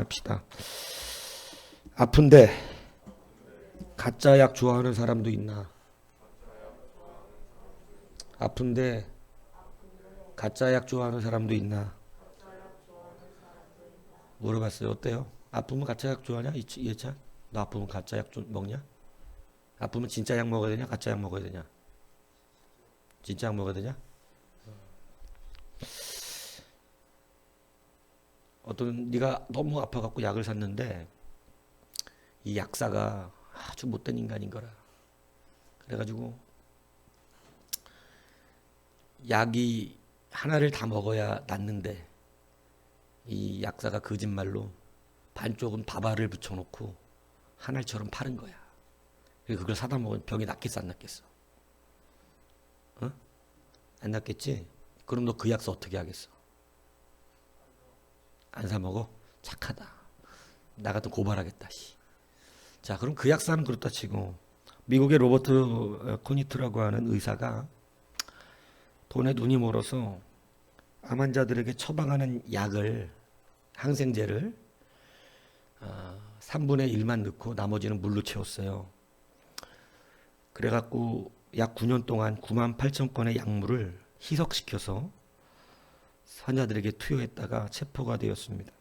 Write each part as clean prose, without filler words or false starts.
그만합시다. 아픈데 가짜 약 좋아하는 사람도 있나? 아픈데 가짜 약 좋아하는 사람도 있나? 물어봤어요. 어때요? 아프면 가짜 약 좋아하냐? 이해찬? 너 아프면 가짜 약 먹냐? 아프면 진짜 약 먹어야 되냐? 가짜 약 먹어야 되냐? 진짜 약 먹어야 되냐? 어떤 네가 너무 아파갖고 약을 샀는데 이 약사가 아주 못된 인간인 거라. 그래가지고 약이 하나를 다 먹어야 낫는데 이 약사가 거짓말로 반쪽은 밥알을 붙여놓고 한알처럼 파는 거야. 그래서 그걸 사다 먹으면 병이 낫겠어 안 낫겠어? 어? 안 낫겠지? 그럼 너 그 약사 어떻게 하겠어? 안 사 먹어? 착하다. 나 같은 고발하겠다. 씨. 자, 그럼 그 약사는 그렇다 치고 미국의 로버트 코니트라고 하는 의사가 돈에 눈이 멀어서 암 환자들에게 처방하는 약을 항생제를 3분의 1만 넣고 나머지는 물로 채웠어요. 그래갖고 약 9년 동안 9만 8천 건의 약물을 희석시켜서 환자들에게 투여했다가 체포가 되었습니다.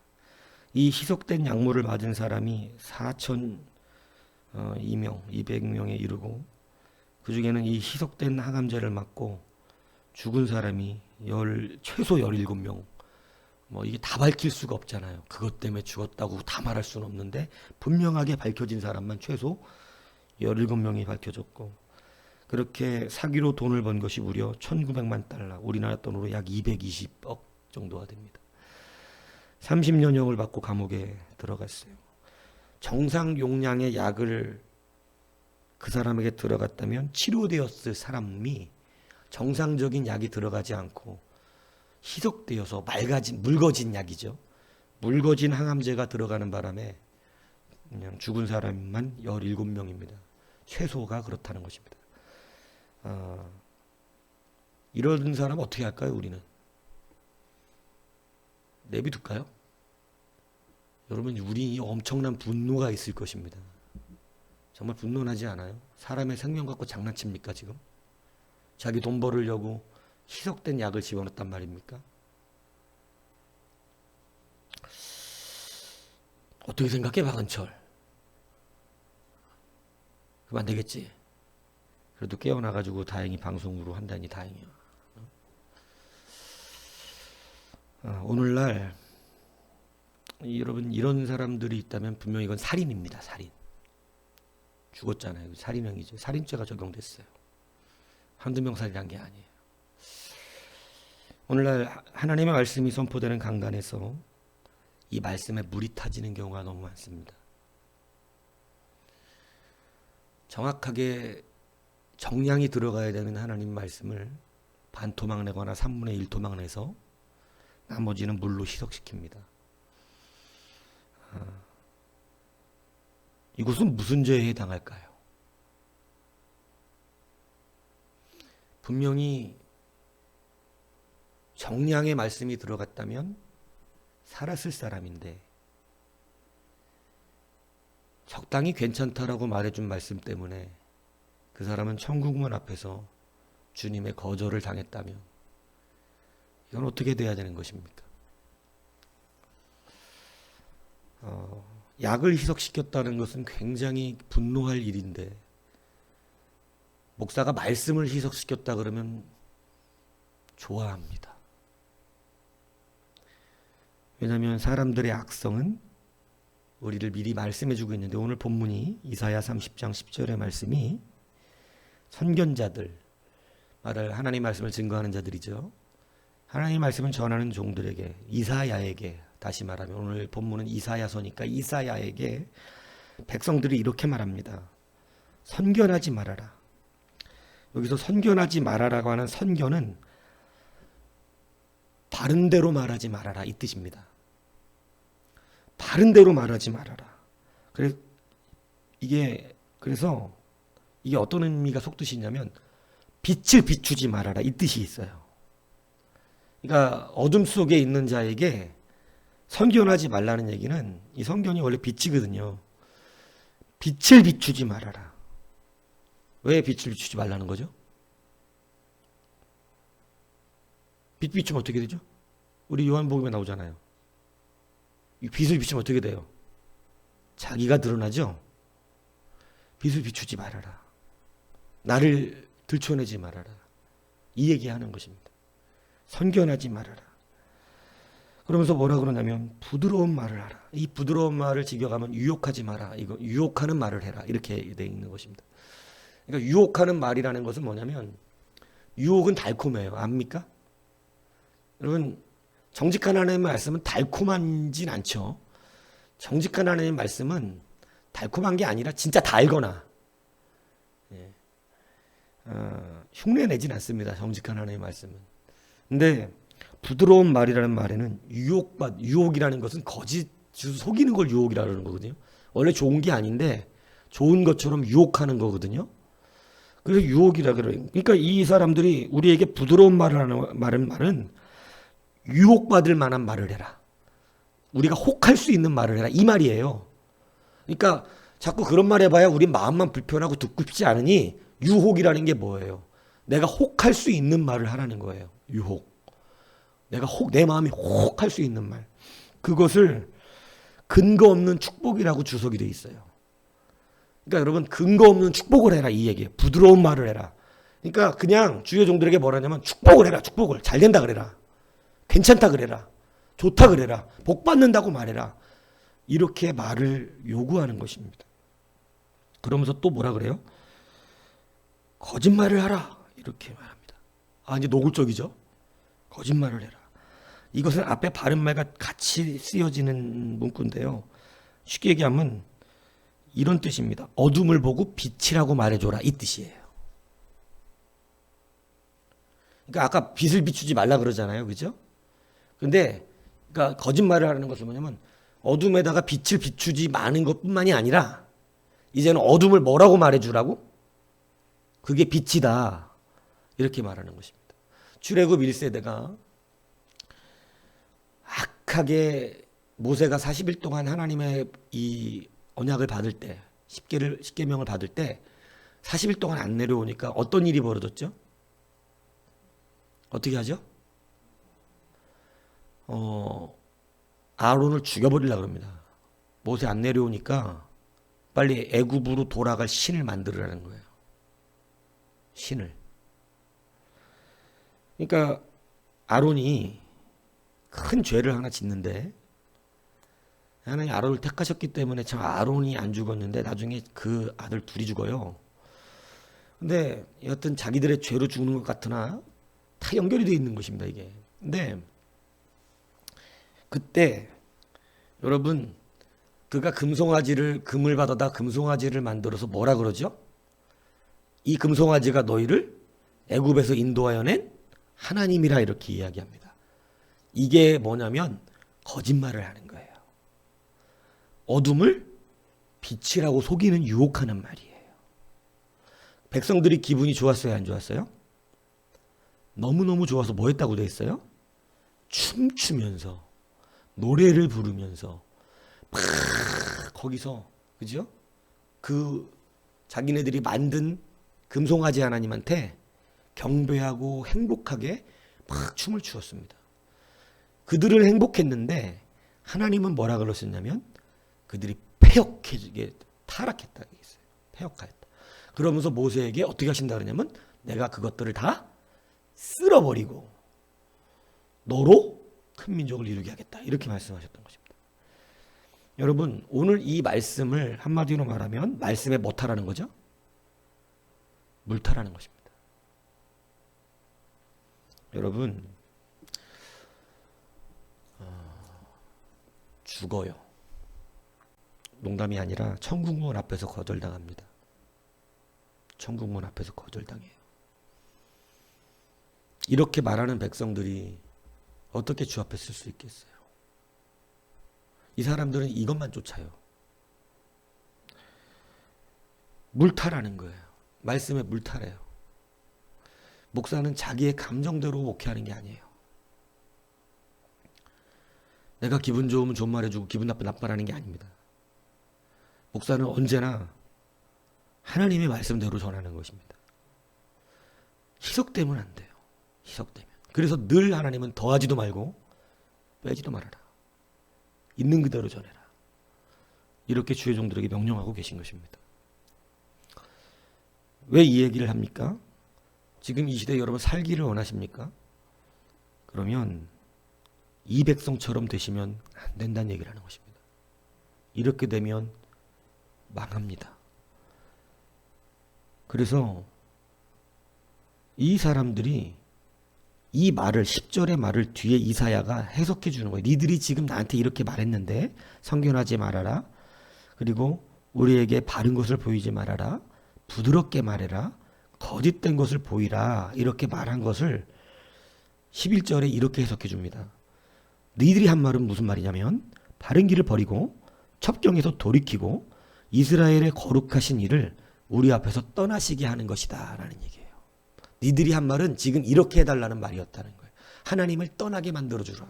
이 희석된 약물을 맞은 사람이 200명에 이르고 그 중에는 이 희석된 항암제를 맞고 죽은 사람이 최소 17명. 뭐 이게 다 밝힐 수가 없잖아요. 그것 때문에 죽었다고 다 말할 수는 없는데 분명하게 밝혀진 사람만 최소 17명이 밝혀졌고 그렇게 사기로 돈을 번 것이 무려 1900만 달러, 우리나라 돈으로 약 220억 정도가 됩니다. 30년형을 받고 감옥에 들어갔어요. 정상 용량의 약을 그 사람에게 들어갔다면 치료되었을 사람이 정상적인 약이 들어가지 않고 희석되어서 묽어진 약이죠. 묽어진 항암제가 들어가는 바람에 그냥 죽은 사람만 17명입니다. 최소가 그렇다는 것입니다. 이런 사람 어떻게 할까요, 우리는? 내비둘까요? 여러분, 우리 엄청난 분노가 있을 것입니다. 정말 분노나지 않아요? 사람의 생명 갖고 장난칩니까, 지금? 자기 돈 벌으려고 희석된 약을 집어넣었단 말입니까? 어떻게 생각해, 박은철? 그럼 안 되겠지? 그래도 깨어나가지고 다행히 방송으로 한다니 다행이야. 오늘날 여러분 이런 사람들이 있다면 분명히 이건 살인입니다. 살인. 죽었잖아요. 살인형이죠. 살인죄가 적용됐어요. 한두 명 살인한 게 아니에요. 오늘날 하나님의 말씀이 선포되는 강단에서 이 말씀에 물이 타지는 경우가 너무 많습니다. 정확하게 정량이 들어가야 되는 하나님 말씀을 반토막 내거나 3분의 1 토막 내서 나머지는 물로 희석시킵니다. 이것은 무슨 죄에 해당할까요? 분명히 정량의 말씀이 들어갔다면 살았을 사람인데 적당히 괜찮다라고 말해준 말씀 때문에 그 사람은 천국문 앞에서 주님의 거절을 당했다면 이건 어떻게 돼야 되는 것입니까? 약을 희석시켰다는 것은 굉장히 분노할 일인데 목사가 말씀을 희석시켰다 그러면 좋아합니다. 왜냐하면 사람들의 악성은 우리를 미리 말씀해주고 있는데 오늘 본문이 이사야 30장 10절의 말씀이 선견자들, 말을 하나님 말씀을 증거하는 자들이죠. 하나님 말씀을 전하는 종들에게, 이사야에게, 다시 말하면 오늘 본문은 이사야서니까 이사야에게 백성들이 이렇게 말합니다. 선견하지 말아라. 여기서 선견하지 말아라고 하는 선견은 바른 대로 말하지 말아라 이 뜻입니다. 바른 대로 말하지 말아라. 그래서 이게 어떤 의미가 속뜻이냐면 빛을 비추지 말아라 이 뜻이 있어요. 그러니까 어둠 속에 있는 자에게 선견하지 말라는 얘기는 이 선견이 원래 빛이거든요. 빛을 비추지 말아라. 왜 빛을 비추지 말라는 거죠? 빛 비추면 어떻게 되죠? 우리 요한복음에 나오잖아요. 이 빛을 비추면 어떻게 돼요? 자기가 드러나죠? 빛을 비추지 말아라. 나를 들춰내지 말아라. 이 얘기하는 것입니다. 선견하지 말아라. 그러면서 뭐라 그러냐면 부드러운 말을 하라. 이 부드러운 말을 직역하면 유혹하지 마라. 이거 유혹하는 말을 해라. 이렇게 되어 있는 것입니다. 그러니까 유혹하는 말이라는 것은 뭐냐면 유혹은 달콤해요. 압니까? 여러분 정직한 하나님의 말씀은 달콤하진 않죠. 정직한 하나님의 말씀은 달콤한 게 아니라 진짜 달거나 흉내내진 않습니다. 정직한 하나님의 말씀은. 근데 부드러운 말이라는 말에는 유혹이라는 것은 거짓, 속이는 걸 유혹이라는 거거든요. 원래 좋은 게 아닌데 좋은 것처럼 유혹하는 거거든요. 그래서 유혹이라 그래요. 그러니까 이 사람들이 우리에게 부드러운 말을 하는 말은 유혹받을 만한 말을 해라. 우리가 혹할 수 있는 말을 해라. 이 말이에요. 그러니까 자꾸 그런 말 해봐야 우리 마음만 불편하고 듣고 싶지 않으니 유혹이라는 게 뭐예요? 내가 혹할 수 있는 말을 하라는 거예요. 유혹. 내가 내 마음이 혹할 수 있는 말. 그것을 근거 없는 축복이라고 주석이 돼 있어요. 그러니까 여러분 근거 없는 축복을 해라 이 얘기예요. 부드러운 말을 해라. 그러니까 그냥 주의 종들에게 뭐라냐면 축복을 해라. 축복을. 잘 된다 그래라. 괜찮다 그래라. 좋다 그래라. 복 받는다고 말해라. 이렇게 말을 요구하는 것입니다. 그러면서 또 뭐라 그래요? 거짓말을 하라. 이렇게 말합니다. 이제 노골적이죠. 거짓말을 해라. 이것은 앞에 바른말과 같이 쓰여지는 문구인데요. 쉽게 얘기하면 이런 뜻입니다. 어둠을 보고 빛이라고 말해줘라. 이 뜻이에요. 그러니까 아까 빛을 비추지 말라 그러잖아요. 그죠? 근데 그러니까 거짓말을 하는 것은 뭐냐면 어둠에다가 빛을 비추지 마는 것뿐만이 아니라 이제는 어둠을 뭐라고 말해주라고? 그게 빛이다. 이렇게 말하는 것입니다. 출애굽 1세대가 악하게 모세가 40일 동안 하나님의 이 언약을 받을 때 10계명을 받을 때 40일 동안 안 내려오니까 어떤 일이 벌어졌죠? 어떻게 하죠? 아론을 죽여버리려고 합니다. 모세 안 내려오니까 빨리 애굽으로 돌아갈 신을 만들으라는 거예요. 신을. 그러니까 아론이 큰 죄를 하나 짓는데 하나님 아론을 택하셨기 때문에 참 아론이 안 죽었는데 나중에 그 아들 둘이 죽어요. 근데 여하튼 자기들의 죄로 죽는 것 같으나 다 연결이 되어 있는 것입니다 이게. 근데 그때 여러분 그가 금을 받아다 금송아지를 만들어서 뭐라 그러죠? 이 금송아지가 너희를 애굽에서 인도하여 낸 하나님이라 이렇게 이야기합니다. 이게 뭐냐면 거짓말을 하는 거예요. 어둠을 빛이라고 속이는 유혹하는 말이에요. 백성들이 기분이 좋았어요? 안 좋았어요? 너무너무 좋아서 뭐 했다고 돼 있어요? 춤추면서 노래를 부르면서 막 거기서 그죠? 그 자기네들이 만든 금송아지 하나님한테 경배하고 행복하게 막 춤을 추었습니다. 그들은 행복했는데 하나님은 뭐라 그러셨냐면 그들이 패역해지게 타락했다 얘기했어요. 패역하였다. 그러면서 모세에게 어떻게 하신다 그러냐면 내가 그것들을 다 쓸어버리고 너로 큰 민족을 이루게 하겠다. 이렇게 말씀하셨던 것입니다. 여러분 오늘 이 말씀을 한마디로 말하면 말씀에 뭐 타라는 거죠? 물 타라는 것입니다. 여러분 죽어요. 농담이 아니라 천국문 앞에서 거절당합니다. 천국문 앞에서 거절당해요. 이렇게 말하는 백성들이 어떻게 주 앞에 쓸 수 있겠어요? 이 사람들은 이것만 쫓아요. 물타라는 거예요. 말씀에 물타래요. 목사는 자기의 감정대로 목회하는 게 아니에요. 내가 기분 좋으면 좋은 말 해주고 기분 나쁘면 나쁜 말하는 게 아닙니다. 목사는 언제나 하나님의 말씀대로 전하는 것입니다. 희석되면 안 돼요. 희석되면. 그래서 늘 하나님은 더하지도 말고 빼지도 말아라. 있는 그대로 전해라. 이렇게 주의 종들에게 명령하고 계신 것입니다. 왜 이 얘기를 합니까? 지금 이 시대에 여러분 살기를 원하십니까? 그러면 이 백성처럼 되시면 안 된다는 얘기를 하는 것입니다. 이렇게 되면 망합니다. 그래서 이 사람들이 이 말을 10절의 말을 뒤에 이사야가 해석해 주는 거예요. 니들이 지금 나한테 이렇게 말했는데 성견하지 말아라. 그리고 우리에게 바른 것을 보이지 말아라. 부드럽게 말해라. 거짓된 것을 보이라. 이렇게 말한 것을 11절에 이렇게 해석해 줍니다. 너희들이 한 말은 무슨 말이냐면 바른 길을 버리고 첩경에서 돌이키고 이스라엘의 거룩하신 일을 우리 앞에서 떠나시게 하는 것이다 라는 얘기예요. 너희들이 한 말은 지금 이렇게 해달라는 말이었다는 거예요. 하나님을 떠나게 만들어주라.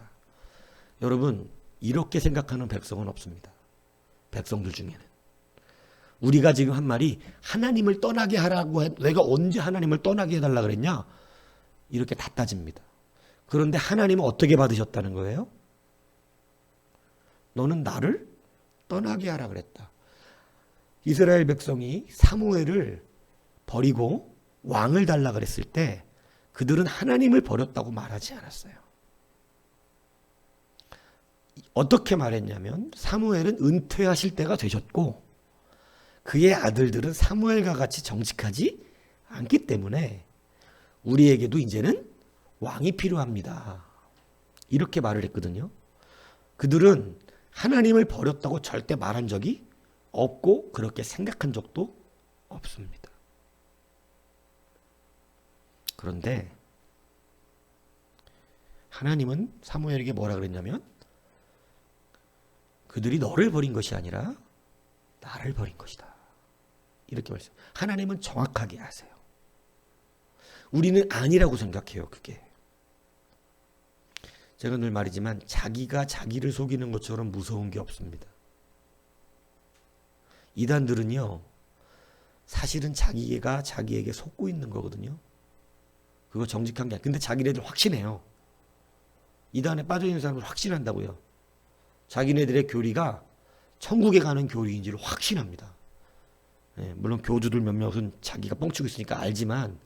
여러분 이렇게 생각하는 백성은 없습니다. 백성들 중에는. 우리가 지금 한 말이 하나님을 떠나게 하라고 내가 언제 하나님을 떠나게 해달라 그랬냐? 이렇게 다 따집니다. 그런데 하나님은 어떻게 받으셨다는 거예요? 너는 나를 떠나게 하라 그랬다. 이스라엘 백성이 사무엘을 버리고 왕을 달라 그랬을 때 그들은 하나님을 버렸다고 말하지 않았어요. 어떻게 말했냐면 사무엘은 은퇴하실 때가 되셨고 그의 아들들은 사무엘과 같이 정직하지 않기 때문에 우리에게도 이제는 왕이 필요합니다. 이렇게 말을 했거든요. 그들은 하나님을 버렸다고 절대 말한 적이 없고 그렇게 생각한 적도 없습니다. 그런데 하나님은 사무엘에게 뭐라 그랬냐면 그들이 너를 버린 것이 아니라 나를 버린 것이다. 이렇게 말씀. 하나님은 정확하게 아세요. 우리는 아니라고 생각해요. 그게. 제가 늘 말이지만 자기가 자기를 속이는 것처럼 무서운 게 없습니다. 이단들은요. 사실은 자기가 자기에게 속고 있는 거거든요. 그거 정직한 게 아니에요. 근데 자기네들 확신해요. 이단에 빠져있는 사람은 확신한다고요. 자기네들의 교리가 천국에 가는 교리인지를 확신합니다. 예, 물론 교주들 몇몇은 자기가 뻥치고 있으니까 알지만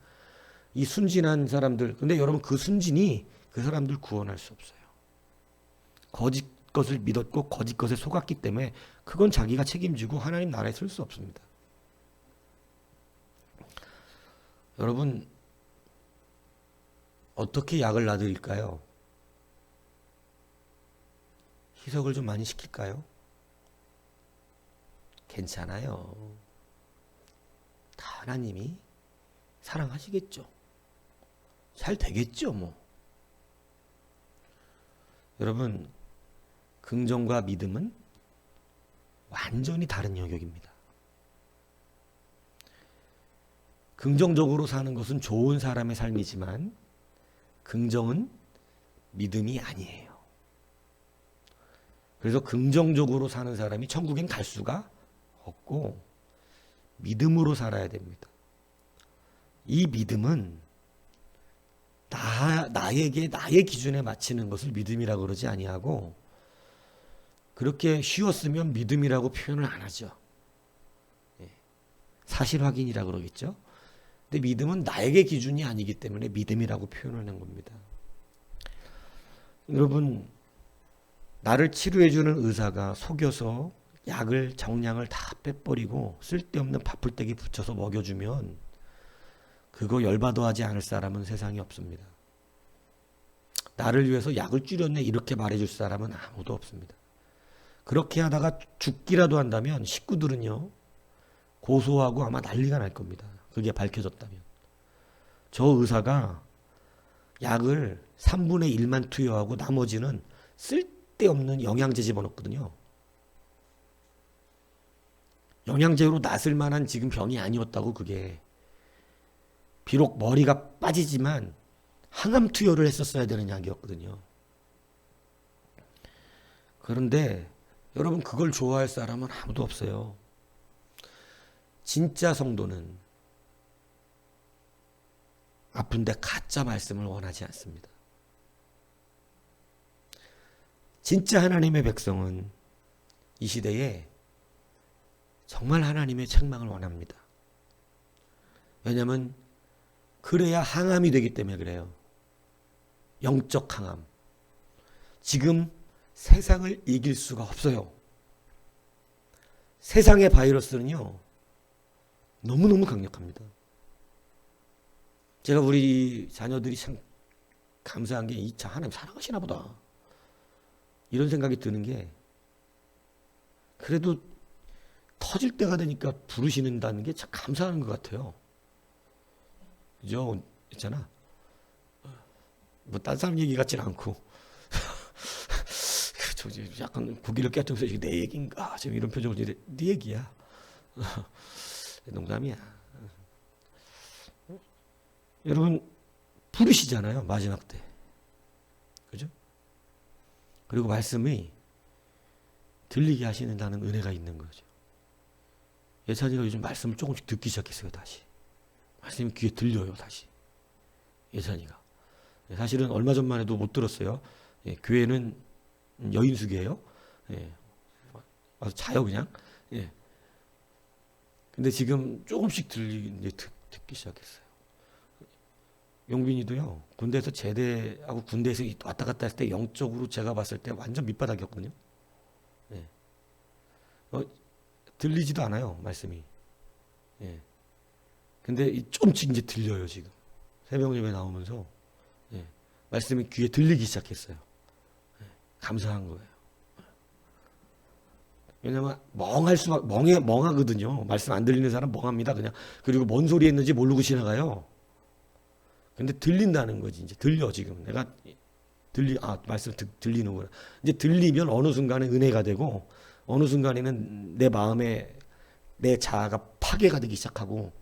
이 순진한 사람들, 근데 여러분 그 순진이 그 사람들 구원할 수 없어요. 거짓 것을 믿었고 거짓 것에 속았기 때문에 그건 자기가 책임지고 하나님 나라에 쓸 수 없습니다. 여러분 어떻게 약을 놔드릴까요? 희석을 좀 많이 시킬까요? 괜찮아요. 다 하나님이 사랑하시겠죠. 잘 되겠죠, 뭐. 여러분, 긍정과 믿음은 완전히 다른 영역입니다. 긍정적으로 사는 것은 좋은 사람의 삶이지만 긍정은 믿음이 아니에요. 그래서 긍정적으로 사는 사람이 천국엔 갈 수가 없고 믿음으로 살아야 됩니다. 이 믿음은 나에게 나의 기준에 맞추는 것을 믿음이라고 그러지 아니하고 그렇게 쉬웠으면 믿음이라고 표현을 안 하죠. 사실 확인이라고 그러겠죠. 근데 믿음은 나에게 기준이 아니기 때문에 믿음이라고 표현하는 겁니다. 여러분 나를 치료해주는 의사가 속여서 약을 정량을 다 빼버리고 쓸데없는 밥풀떼기 붙여서 먹여주면 그거 열받아 하지 않을 사람은 세상에 없습니다. 나를 위해서 약을 줄였네 이렇게 말해줄 사람은 아무도 없습니다. 그렇게 하다가 죽기라도 한다면 식구들은요 고소하고 아마 난리가 날 겁니다. 그게 밝혀졌다면. 저 의사가 약을 3분의 1만 투여하고 나머지는 쓸데없는 영양제 집어넣거든요. 영양제로 낫을 만한 지금 병이 아니었다고 그게. 비록 머리가 빠지지만 항암 투여를 했었어야 되는 약이었거든요. 그런데 여러분 그걸 좋아할 사람은 아무도 없어요. 진짜 성도는 아픈데 가짜 말씀을 원하지 않습니다. 진짜 하나님의 백성은 이 시대에 정말 하나님의 책망을 원합니다. 왜냐하면 그래야 항암이 되기 때문에 그래요. 영적 항암. 지금 세상을 이길 수가 없어요. 세상의 바이러스는요, 너무너무 강력합니다. 제가 우리 자녀들이 참 감사한 게, 이 차 하나님 사랑하시나 보다, 이런 생각이 드는 게, 그래도 터질 때가 되니까 부르시는다는 게 참 감사한 것 같아요. 그죠? 있잖아. 뭐, 딴 사람 얘기 같진 않고. 저 약간 고기를 깨뜨려서 이게 내 얘기인가? 지금 이런 표정을 지네 얘기야. 농담이야. 여러분, 부르시잖아요. 마지막 때. 그죠? 그리고 말씀이 들리게 하시는다는 은혜가 있는 거죠. 예찬이가 요즘 말씀을 조금씩 듣기 시작했어요. 다시. 말씀이 귀에 들려요. 다시. 예찬이가. 사실은 얼마 전만 해도 못 들었어요. 예, 교회는 여인숙이에요. 예. 와서 자요 그냥. 예. 근데 지금 조금씩 이제 듣기 시작했어요. 용빈이도요. 군대에서 제대하고 군대에서 왔다 갔다 했을 때 영적으로 제가 봤을 때 완전 밑바닥이었거든요. 예. 들리지도 않아요 말씀이. 예. 근데 좀씩 이제 들려요 지금. 새벽 예배 나오면서. 예. 말씀이 귀에 들리기 시작했어요. 예. 감사한 거예요. 왜냐면 멍하거든요. 말씀 안 들리는 사람 멍합니다 그냥. 그리고 뭔 소리 했는지 모르고 지나가요. 근데 들린다는 거지. 이제 들려 지금. 내가 말씀 들리는구나. 이제 들리면 어느 순간에 은혜가 되고, 어느 순간에는 내 마음에 내 자아가 파괴가 되기 시작하고,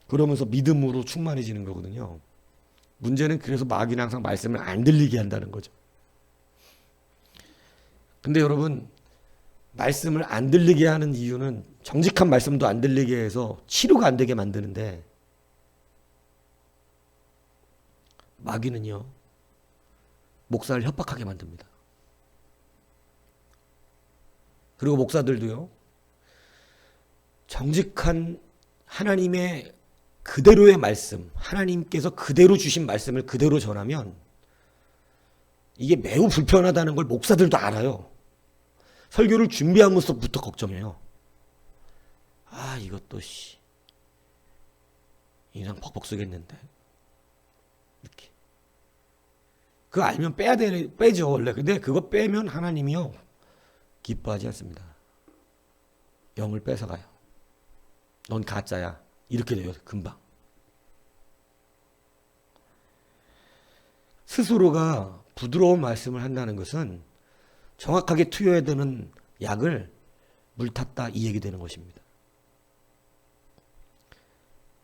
그러면서 믿음으로 충만해지는 거거든요. 문제는 그래서 마귀는 항상 말씀을 안 들리게 한다는 거죠. 근데 여러분, 말씀을 안 들리게 하는 이유는 정직한 말씀도 안 들리게 해서 치료가 안 되게 만드는데, 마귀는요, 목사를 협박하게 만듭니다. 그리고 목사들도요, 정직한 하나님의 그대로의 말씀, 하나님께서 그대로 주신 말씀을 그대로 전하면 이게 매우 불편하다는 걸 목사들도 알아요. 설교를 준비하면서부터 걱정해요. 아, 이것도 인상 퍽퍽 쓰겠는데. 이렇게. 그거 알면 빼죠, 원래. 근데 그거 빼면 하나님이요, 기뻐하지 않습니다. 영을 뺏어가요. 넌 가짜야. 이렇게 돼요, 금방. 스스로가 부드러운 말씀을 한다는 것은 정확하게 투여해야 되는 약을 물 탔다, 이 얘기 되는 것입니다.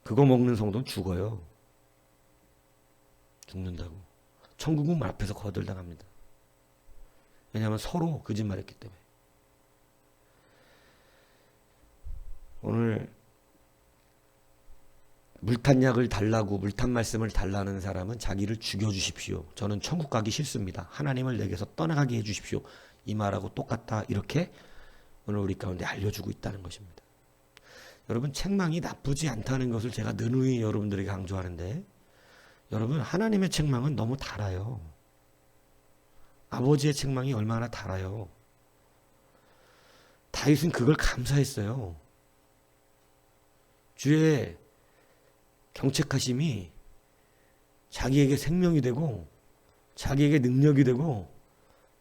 그거 먹는 성도는 죽어요. 죽는다고. 천국은 문 앞에서 거들당합니다. 왜냐하면 서로 거짓말했기 때문에. 오늘 물탄 약을 달라고, 물탄 말씀을 달라는 사람은 자기를 죽여주십시오. 저는 천국 가기 싫습니다. 하나님을 내게서 떠나가게 해주십시오. 이 말하고 똑같다. 이렇게 오늘 우리 가운데 알려주고 있다는 것입니다. 여러분, 책망이 나쁘지 않다는 것을 제가 누누이 여러분들에게 강조하는데, 여러분, 하나님의 책망은 너무 달아요. 아버지의 책망이 얼마나 달아요. 다윗은 그걸 감사했어요. 주의 경책하심이 자기에게 생명이 되고, 자기에게 능력이 되고,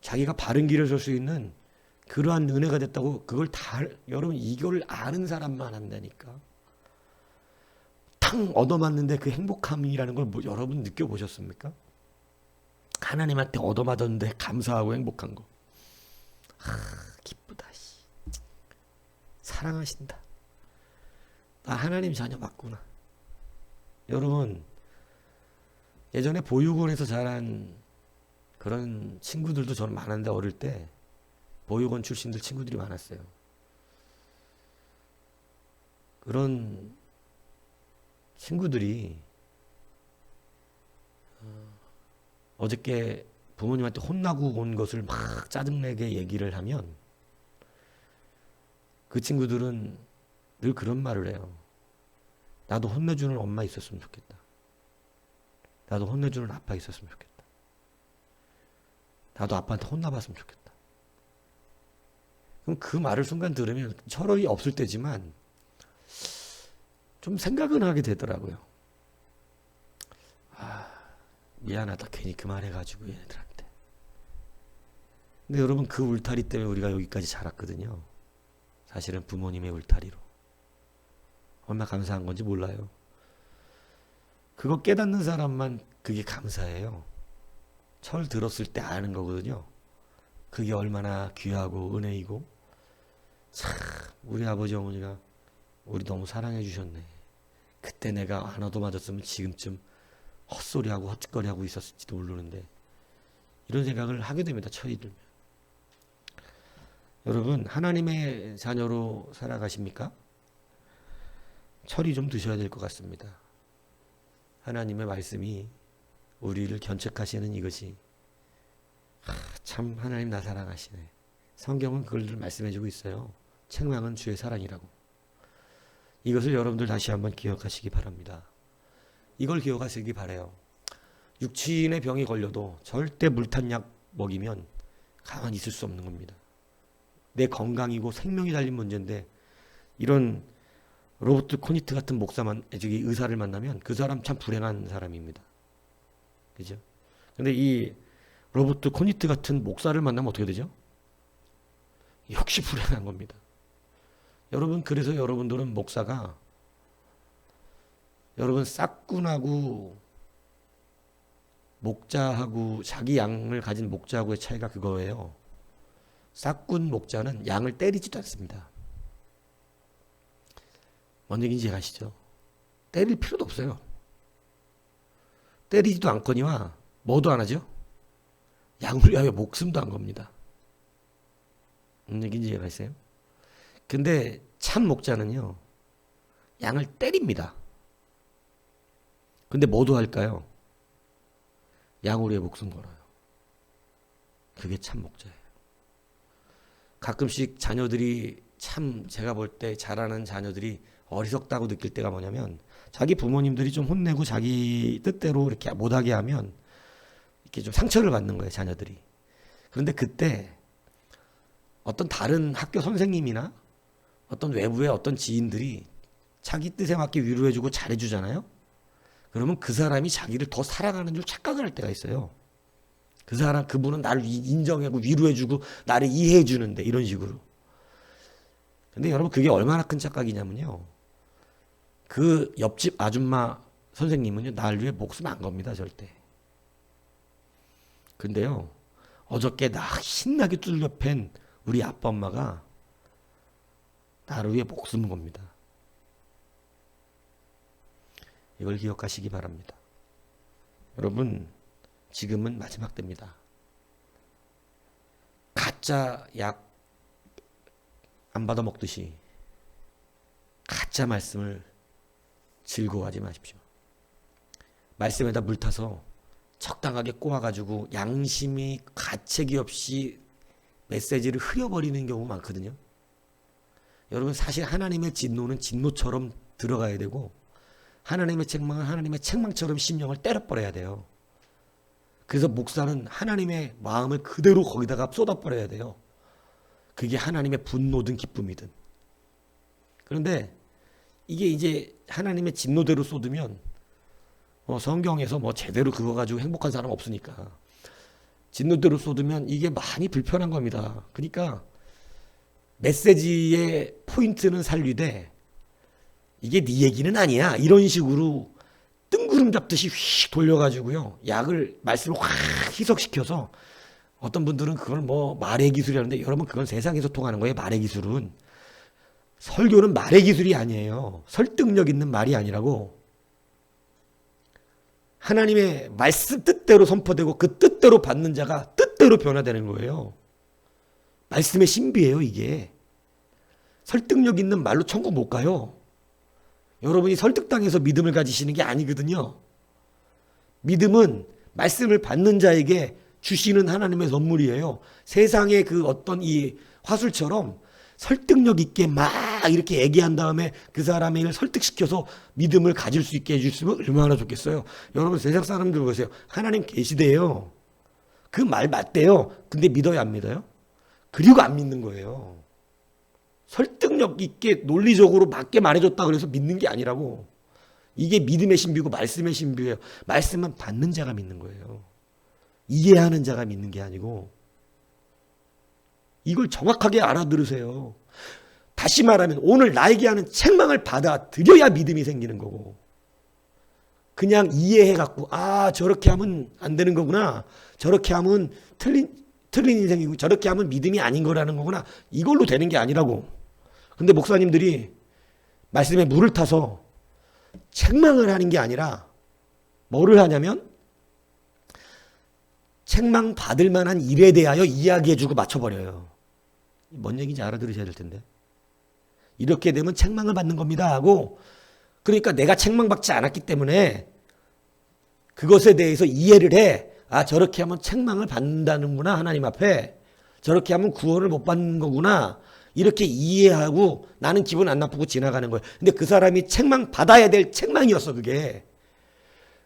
자기가 바른 길을 설 수 있는 그러한 은혜가 됐다고. 그걸 다, 여러분, 이걸 아는 사람만 한다니까. 탕 얻어맞는데 그 행복함이라는 걸 여러분 느껴보셨습니까? 하나님한테 얻어맞았는데 감사하고 행복한 거. 기쁘다. 사랑하신다. 나 하나님 자녀 맞구나. 여러분, 예전에 보육원에서 자란 그런 친구들도 저는 많은데, 어릴 때 보육원 출신들 친구들이 많았어요. 그런 친구들이 어저께 부모님한테 혼나고 온 것을 막 짜증내게 얘기를 하면 그 친구들은 늘 그런 말을 해요. 나도 혼내주는 엄마 있었으면 좋겠다. 나도 혼내주는 아빠 있었으면 좋겠다. 나도 아빠한테 혼나봤으면 좋겠다. 그럼 그 말을 순간 들으면 철학이 없을 때지만 좀 생각은 하게 되더라고요. 미안하다. 괜히 그 말 해가지고 얘네들한테. 근데 여러분 그 울타리 때문에 우리가 여기까지 자랐거든요. 사실은 부모님의 울타리로. 얼마나 감사한 건지 몰라요. 그거 깨닫는 사람만 그게 감사해요. 철 들었을 때 아는 거거든요. 그게 얼마나 귀하고 은혜이고 참 우리 아버지 어머니가 우리 너무 사랑해 주셨네. 그때 내가 안 얻어맞았으면 지금쯤 헛소리하고 헛짓거리하고 있었을지도 모르는데 이런 생각을 하게 됩니다. 철이 들면. 여러분 하나님의 자녀로 살아가십니까? 철이 좀 드셔야 될 것 같습니다. 하나님의 말씀이 우리를 견책하시는 이것이 참 하나님 나 사랑하시네. 성경은 그걸 말씀해주고 있어요. 책망은 주의 사랑이라고. 이것을 여러분들 다시 한번 기억하시기 바랍니다. 이걸 기억하시기 바라요. 육신의 병이 걸려도 절대 물탄 약 먹이면 가만히 있을 수 없는 겁니다. 내 건강이고 생명이 달린 문제인데 이런 로버트 코니트 같은 의사를 만나면 그 사람 참 불행한 사람입니다. 그죠? 근데 이 로버트 코니트 같은 목사를 만나면 어떻게 되죠? 역시 불행한 겁니다. 여러분 그래서 여러분들은 목사가 여러분 싹군하고 목자하고 자기 양을 가진 목자하고의 차이가 그거예요. 싹군 목자는 양을 때리지도 않습니다. 뭔 얘기인지 아시죠? 때릴 필요도 없어요. 때리지도 않거니와 뭐도 안 하죠? 양을 위하여 목숨도 안 겁니다. 뭔 얘기인지 아세요? 근데 참 목자는요. 양을 때립니다. 근데 뭐도 할까요? 양을 위해 목숨 걸어요. 그게 참 목자예요. 가끔씩 자녀들이 참 제가 볼 때 자라는 자녀들이 어리석다고 느낄 때가 뭐냐면 자기 부모님들이 좀 혼내고 자기 뜻대로 이렇게 못하게 하면 이렇게 좀 상처를 받는 거예요, 자녀들이. 그런데 그때 어떤 다른 학교 선생님이나 어떤 외부의 어떤 지인들이 자기 뜻에 맞게 위로해주고 잘해주잖아요. 그러면 그 사람이 자기를 더 사랑하는 줄 착각을 할 때가 있어요. 그분은 나를 인정하고 위로해주고 나를 이해해주는데 이런 식으로. 근데 여러분 그게 얼마나 큰 착각이냐면요. 그 옆집 아줌마 선생님은요. 나를 위해 목숨 안 겁니다. 절대. 근데요. 어저께 나 신나게 뚫려 팬 우리 아빠 엄마가 나를 위해 목숨 겁니다. 이걸 기억하시기 바랍니다. 여러분 지금은 마지막 때입니다. 가짜 약 안 받아 먹듯이 가짜 말씀을 즐거워하지 마십시오. 말씀에다 물 타서 적당하게 꼬아가지고 양심이 가책이 없이 메시지를 흐려버리는 경우 많거든요. 여러분 사실 하나님의 진노는 진노처럼 들어가야 되고 하나님의 책망은 하나님의 책망처럼 심령을 때려버려야 돼요. 그래서 목사는 하나님의 마음을 그대로 거기다가 쏟아버려야 돼요. 그게 하나님의 분노든 기쁨이든. 그런데 이게 이제 하나님의 진노대로 쏟으면 성경에서 뭐 제대로 그거 가지고 행복한 사람 없으니까 진노대로 쏟으면 이게 많이 불편한 겁니다. 그러니까 메시지의 포인트는 살리되 이게 네 얘기는 아니야 이런 식으로 뜬구름 잡듯이 휙 돌려가지고요 말씀을 확 희석시켜서 어떤 분들은 그걸 뭐 말의 기술이라는데 여러분 그건 세상에서 통하는 거예요. 말의 기술은 설교는 말의 기술이 아니에요. 설득력 있는 말이 아니라고 하나님의 말씀 뜻대로 선포되고 그 뜻대로 받는 자가 뜻대로 변화되는 거예요. 말씀의 신비예요, 이게. 설득력 있는 말로 천국 못 가요. 여러분이 설득당해서 믿음을 가지시는 게 아니거든요. 믿음은 말씀을 받는 자에게 주시는 하나님의 선물이에요. 세상의 그 어떤 이 화술처럼 설득력 있게 막 이렇게 얘기한 다음에 그 사람을 설득시켜서 믿음을 가질 수 있게 해주시면 얼마나 좋겠어요. 여러분 세상 사람들 보세요. 하나님 계시대요. 그 말 맞대요. 근데 믿어요, 안 믿어요? 그리고 안 믿는 거예요. 설득력 있게 논리적으로 맞게 말해줬다 그래서 믿는 게 아니라고. 이게 믿음의 신비고 말씀의 신비예요. 말씀은 받는 자가 믿는 거예요. 이해하는 자가 믿는 게 아니고. 이걸 정확하게 알아들으세요. 다시 말하면 오늘 나에게 하는 책망을 받아들여야 믿음이 생기는 거고. 그냥 이해해갖고 저렇게 하면 안 되는 거구나. 저렇게 하면 틀린 인생이고 저렇게 하면 믿음이 아닌 거라는 거구나. 이걸로 되는 게 아니라고. 근데 목사님들이 말씀에 물을 타서 책망을 하는 게 아니라 뭐를 하냐면 책망 받을 만한 일에 대하여 이야기해주고 맞춰버려요. 뭔 얘기인지 알아들으셔야 될 텐데. 이렇게 되면 책망을 받는 겁니다 하고, 그러니까 내가 책망받지 않았기 때문에 그것에 대해서 이해를 해. 저렇게 하면 책망을 받는다는구나, 하나님 앞에. 저렇게 하면 구원을 못 받는 거구나. 이렇게 이해하고 나는 기분 안 나쁘고 지나가는 거예요. 근데 그 사람이 책망 받아야 될 책망이었어, 그게.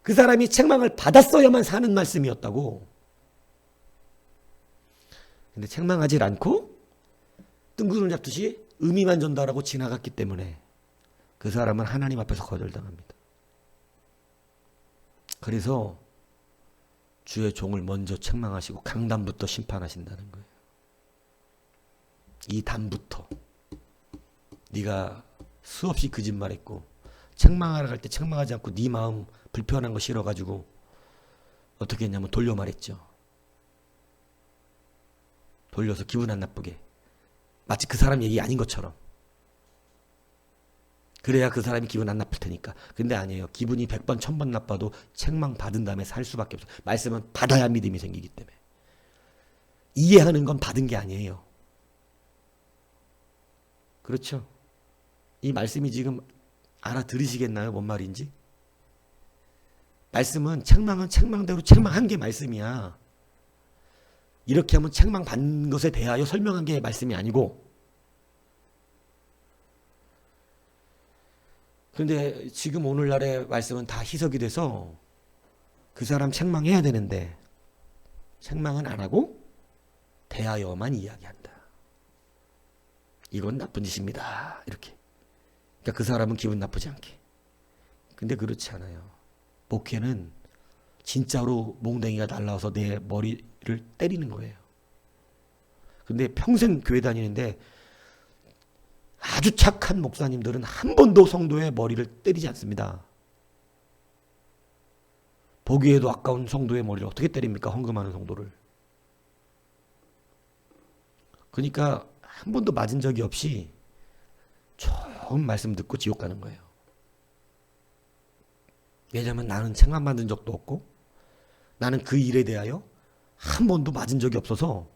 그 사람이 책망을 받았어야만 사는 말씀이었다고. 근데 책망하지 않고 뜬구름 잡듯이 의미만 전달하고 지나갔기 때문에 그 사람은 하나님 앞에서 거절당합니다. 그래서 주의 종을 먼저 책망하시고 강단부터 심판하신다는 거예요. 이 단부터. 네가 수없이 거짓말했고 책망하러 갈 때 책망하지 않고 네 마음 불편한 거 싫어가지고 어떻게 했냐면 돌려 말했죠. 돌려서 기분 안 나쁘게. 마치 그 사람 얘기 아닌 것처럼. 그래야 그 사람이 기분 안 나쁠 테니까. 근데 아니에요. 기분이 100번 1000번 나빠도 책망 받은 다음에 살 수밖에 없어요. 말씀은 받아야 믿음이 생기기 때문에. 이해하는 건 받은 게 아니에요. 그렇죠? 이 말씀이 지금 알아들으시겠나요? 뭔 말인지? 말씀은 책망은 책망대로 책망한 게 말씀이야. 이렇게 하면 책망 받는 것에 대하여 설명한 게 말씀이 아니고. 그런데 지금 오늘날의 말씀은 다 희석이 돼서 그 사람 책망해야 되는데 책망은 안 하고 대하여만 이야기한다. 이건 나쁜 짓입니다. 이렇게. 그러니까 그 사람은 기분 나쁘지 않게. 근데 그렇지 않아요. 목회는 진짜로 몽댕이가 날라와서 내 머리를 때리는 거예요. 근데 평생 교회 다니는데 아주 착한 목사님들은 한 번도 성도의 머리를 때리지 않습니다. 보기에도 아까운 성도의 머리를 어떻게 때립니까? 헌금하는 성도를. 그러니까 한 번도 맞은 적이 없이 좋은 말씀 듣고 지옥 가는 거예요. 왜냐하면 나는 책망받은 적도 없고 나는 그 일에 대하여 한 번도 맞은 적이 없어서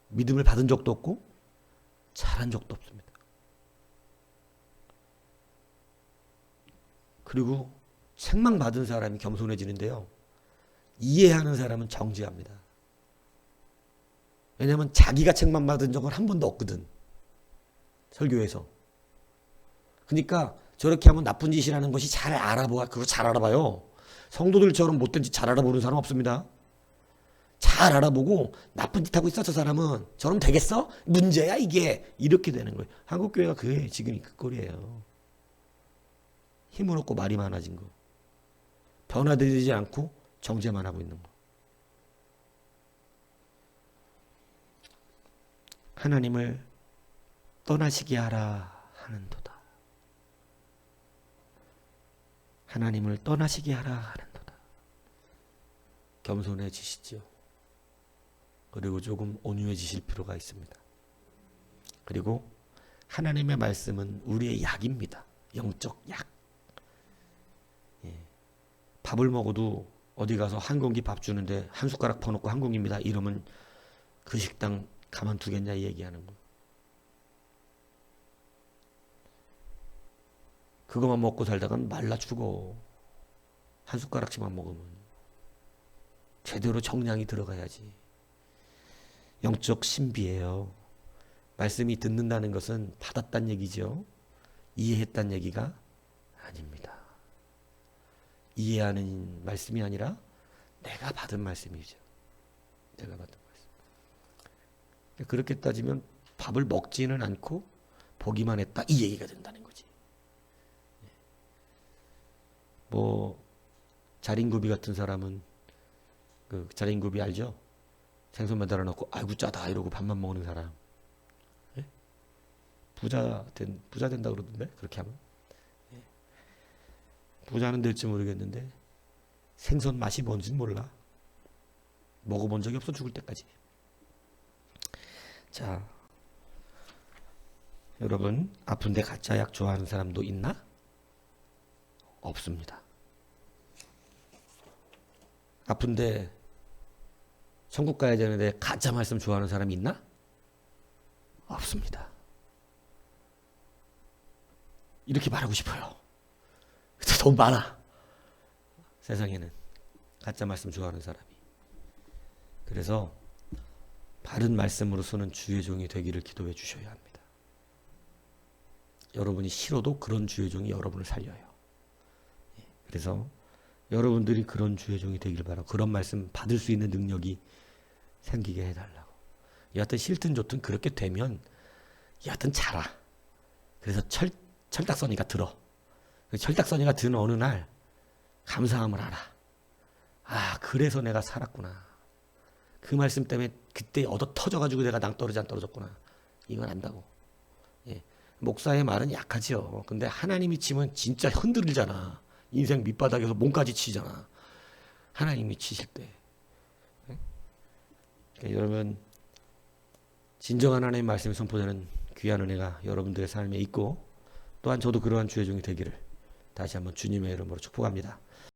믿음을 받은 적도 없고 잘한 적도 없습니다. 그리고 책망받은 사람이 겸손해지는데요. 이해하는 사람은 정지합니다. 왜냐하면 자기가 책망받은 적은 한 번도 없거든. 설교에서. 그러니까 저렇게 하면 나쁜 짓이라는 것이 잘 알아봐. 그거 잘 알아봐요. 성도들처럼 못된 짓 잘 알아보는 사람 없습니다. 잘 알아보고 나쁜 짓 하고 있어 저 사람은. 저러면 되겠어? 문제야 이게. 이렇게 되는 거예요. 한국교회가 그게 지금 그 꼴이에요. 힘을 얻고 말이 많아진 거. 변화되지 않고 정죄만 하고 있는 거. 하나님을 떠나시게 하라 하는도다. 하나님을 떠나시게 하라 하는도다. 겸손해지시죠. 그리고 조금 온유해지실 필요가 있습니다. 그리고 하나님의 말씀은 우리의 약입니다. 영적 약. 밥을 먹어도 어디 가서 한 공기 밥 주는데 한 숟가락 퍼놓고 한 공기입니다. 이러면 그 식당 가만두겠냐 이 얘기하는 거. 그거만 먹고 살다간 말라 죽어. 한 숟가락씩만 먹으면. 제대로 정량이 들어가야지. 영적 신비예요. 말씀이 듣는다는 것은 받았단 얘기죠. 이해했단 얘기가 아닙니다. 이해하는 말씀이 아니라 내가 받은 말씀이죠. 내가 받은 말씀. 그렇게 따지면 밥을 먹지는 않고 보기만 했다 이 얘기가 된다는 거지. 뭐 자린구비 같은 사람은 그 자린구비 알죠? 생선 매달아 놓고 아이고 짜다 이러고 밥만 먹는 사람. 예? 부자 된다 그러던데 그렇게 하면. 예. 부자는 될지 모르겠는데 생선 맛이 뭔지는 몰라. 먹어본 적이 없어 죽을 때까지. 자, 여러분 아픈데 가짜 약 좋아하는 사람도 있나? 없습니다. 아픈데 천국 가야 되는데 가짜 말씀 좋아하는 사람이 있나? 없습니다. 이렇게 말하고 싶어요. 근데 너무 많아. 세상에는 가짜 말씀 좋아하는 사람이. 그래서 바른 말씀으로서는 주의 종이 되기를 기도해 주셔야 합니다. 여러분이 싫어도 그런 주의 종이 여러분을 살려요. 그래서 여러분들이 그런 주의 종이 되기를 바라고 그런 말씀 받을 수 있는 능력이 생기게 해달라고. 여하튼 싫든 좋든 그렇게 되면 여하튼 자라. 그래서 철딱서니가 들어. 철딱서니가 드는 어느 날 감사함을 알아. 아 그래서 내가 살았구나. 그 말씀 때문에 그때 얻어 터져가지고 내가 낭떠러지 안 떨어졌구나. 이건 안다고. 예. 목사의 말은 약하죠. 근데 하나님이 치면 진짜 흔들리잖아. 인생 밑바닥에서 몸까지 치잖아. 하나님이 치실 때. 그러니까 여러분 진정한 하나님의 말씀이 선포되는 귀한 은혜가 여러분들의 삶에 있고 또한 저도 그러한 주의 종이 되기를 다시 한번 주님의 이름으로 축복합니다.